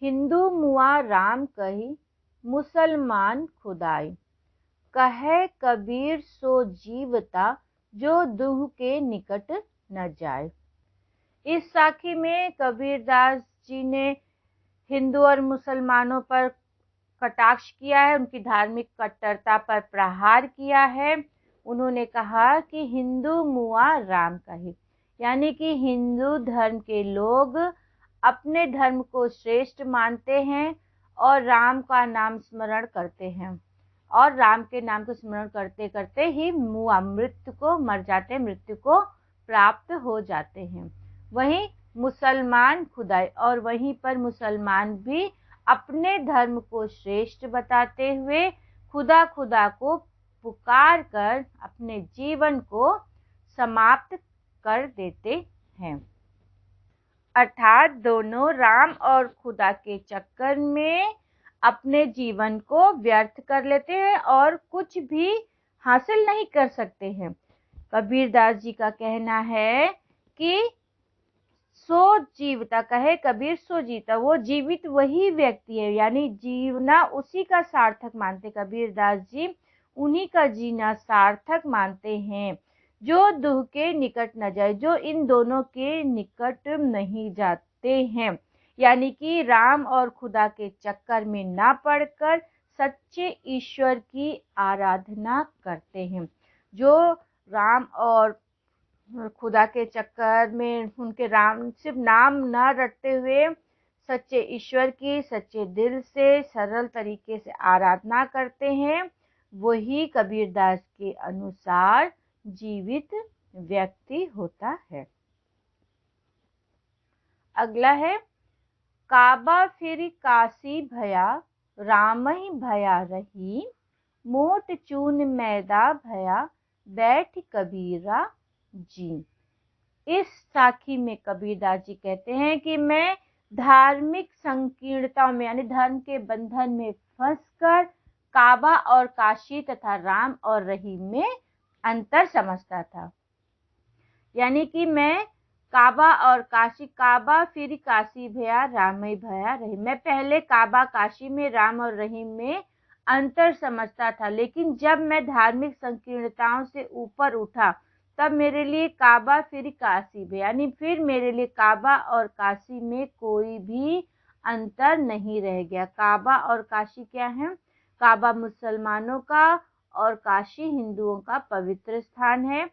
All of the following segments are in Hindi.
हिंदू मुआ राम कही, मुसलमान खुदाई। कहे कबीर सो जीवता, जो दुह के निकट न जाए। इस साखी में कबीरदास जी ने हिंदू और मुसलमानों पर कटाक्ष किया है, उनकी धार्मिक कट्टरता पर प्रहार किया है। उन्होंने कहा कि हिंदू मुआ राम कहे, यानी कि हिंदू धर्म के लोग अपने धर्म को श्रेष्ठ मानते हैं और राम का नाम स्मरण करते हैं, और राम के नाम को स्मरण करते करते ही मुआ मृत्यु को मर जाते, मृत्यु को प्राप्त हो जाते हैं। वहीं मुसलमान खुदाई, और वहीं पर मुसलमान भी अपने धर्म को श्रेष्ठ बताते हुए खुदा खुदा को पुकार कर अपने जीवन को समाप्त कर देते हैं। अर्थात दोनों राम और खुदा के चक्कर में अपने जीवन को व्यर्थ कर लेते हैं और कुछ भी हासिल नहीं कर सकते हैं। कबीरदास जी का कहना है कि सो जीवता, कहे कबीर सो जीता, वो जीवित वही व्यक्ति है, यानी जीवना उसी का सार्थक मानते कबीरदास जी, उन्हीं का जीना सार्थक मानते हैं, जो दुह के निकट न जाए, जो इन दोनों के निकट नहीं जाते हैं, यानी कि राम और खुदा के चक्कर में ना पड़कर सच्चे ईश्वर की आराधना करते हैं। जो राम और खुदा के चक्कर में उनके राम सिर्फ नाम न रटते हुए सच्चे ईश्वर की सच्चे दिल से सरल तरीके से आराधना करते हैं, वही कबीरदास के अनुसार जीवित व्यक्ति होता है। अगला है, काबा फिर काशी भया, राम ही भया रही, मोट चून मैदा भया, बैठ कबीरा जी। इस साखी में कबीरदास जी कहते हैं कि मैं धार्मिक संकीर्णताओं में, यानी धर्म के बंधन में फंसकर काबा और काशी तथा राम और रहीम में अंतर समझता था। यानी कि मैं काबा और काशी, काबा फिर काशी भया, राम ही भया रहीम, मैं पहले काबा काशी में राम और रहीम में अंतर समझता था, लेकिन जब मैं धार्मिक संकीर्णताओं से ऊपर उठा तब मेरे लिए काबा फिर काशी में, यानी फिर मेरे लिए काबा और काशी में कोई भी अंतर नहीं रह गया। काबा और काशी क्या है? काबा मुसलमानों का और काशी हिंदुओं का पवित्र स्थान है।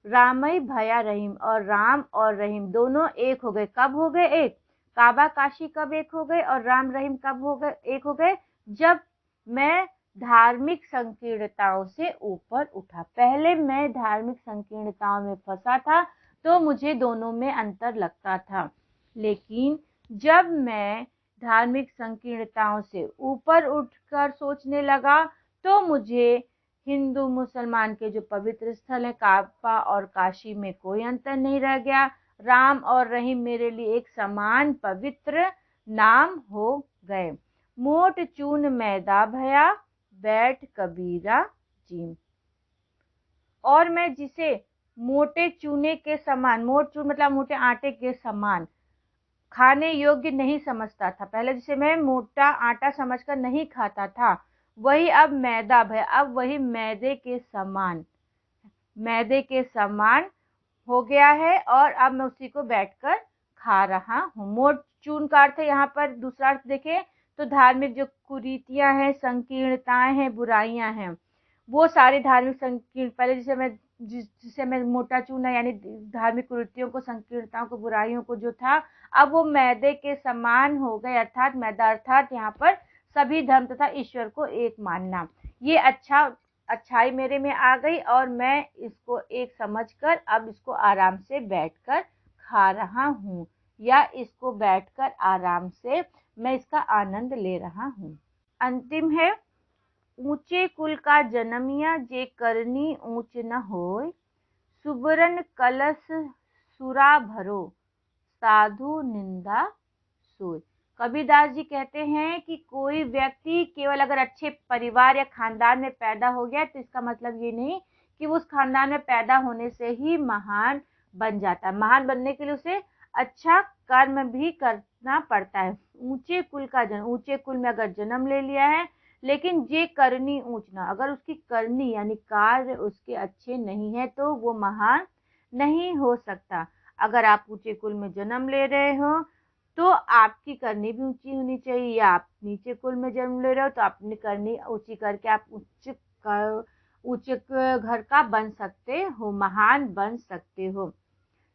रामई भया रहीम, और राम और रहीम दोनों एक हो गए। कब हो गए एक? काबा काशी कब एक हो गए और राम रहीम कब हो गए एक हो गए? जब मैं धार्मिक संकीर्णताओं से ऊपर उठा। पहले मैं धार्मिक संकीर्णताओं में फंसा था तो मुझे दोनों में अंतर लगता था, लेकिन जब मैं धार्मिक संकीर्णताओं से ऊपर उठकर सोचने लगा तो मुझे हिंदू मुसलमान के जो पवित्र स्थल है काबा और काशी में कोई अंतर नहीं रह गया। राम और रहीम मेरे लिए एक समान पवित्र नाम हो गए। मोट चून मैदा भया, बैठ कबीरा जी। और मैं जिसे मोटे चूने के समान, मोट चून मतलब मोटे आटे के समान खाने योग्य नहीं समझता था, पहले जिसे मैं मोटा आटा समझकर नहीं खाता था, वही अब मैदा भया, अब वही मैदे के समान हो गया है और अब मैं उसी को बैठकर खा रहा हूँ। मोट चून का अर्थ है यहाँ पर, दूसरा अर्थ देखें तो धार्मिक जो कुरीतियां हैं, संकीर्णताएं हैं, बुराइयां हैं, वो सारी धार्मिक संकीर्ण, पहले जिसे मैं मोटा चूना यानी धार्मिक कुरीतियों को, संकीर्णताओं को, बुराइयों को जो था, अब वो मैदे के समान हो गए। अर्थात मैदा अर्थात यहाँ पर सभी धर्म तथा ईश्वर को एक मानना। ये अच्छाई मेरे में आ गई और मैं इसको एक समझकर अब इसको आराम से बैठकर खा रहा हूँ, या इसको बैठकर आराम से मैं इसका आनंद ले रहा हूँ। अंतिम है, ऊंचे कुल का जन्मिया, जे करनी ऊंच न होय, सुबरन कलश सुरा भरो, साधु निंदा सोय। कबीरदास जी कहते हैं कि कोई व्यक्ति केवल अगर अच्छे परिवार या खानदान में पैदा हो गया तो इसका मतलब ये नहीं कि वो उस खानदान में पैदा होने से ही महान बन जाता। महान बनने के लिए उसे अच्छा कर्म भी करना पड़ता है। ऊंचे कुल में अगर जन्म ले लिया है, लेकिन जे करनी ऊंच ना, अगर उसकी करनी यानी कार्य उसके अच्छे नहीं है तो वो महान नहीं हो सकता। अगर आप ऊंचे कुल में जन्म ले रहे हो तो आपकी करनी भी ऊंची होनी चाहिए, या आप नीचे कुल में जन्म ले रहे हो तो अपनी करनी ऊंची करके आप ऊंचे घर का बन सकते हो, महान बन सकते हो।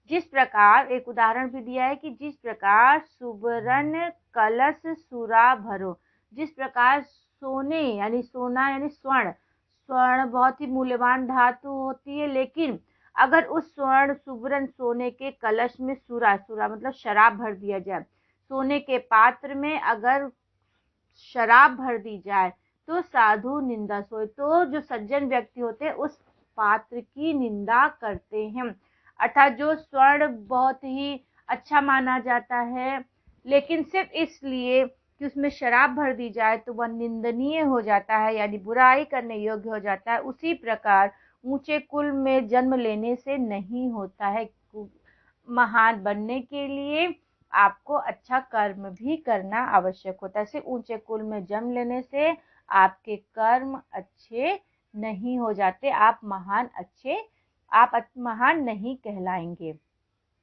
जिस प्रकार एक उदाहरण भी दिया है कि जिस प्रकार सुवर्ण कलश सुरा भरो, जिस प्रकार सोने यानी सोना यानी स्वर्ण, स्वर्ण बहुत ही मूल्यवान धातु होती है, लेकिन अगर उस स्वर्ण सुवर्ण सोने के कलश में सुरा, सुरा मतलब शराब भर दिया जाए, सोने के पात्र में अगर शराब भर दी जाए तो साधु निंदा सोए, तो जो सज्जन व्यक्ति होते हैं उस पात्र की निंदा करते हैं। अर्थात जो स्वर्ण बहुत ही अच्छा माना जाता है, लेकिन सिर्फ इसलिए कि उसमें शराब भर दी जाए तो वह निंदनीय हो जाता है, यानी बुराई करने योग्य हो जाता है। उसी प्रकार ऊंचे कुल में जन्म लेने से नहीं होता है। महान बनने के लिए आपको अच्छा कर्म भी करना आवश्यक होता है। सिर्फ ऊंचे कुल में जन्म लेने से आपके कर्म अच्छे नहीं हो जाते, आप महान नहीं कहलाएंगे।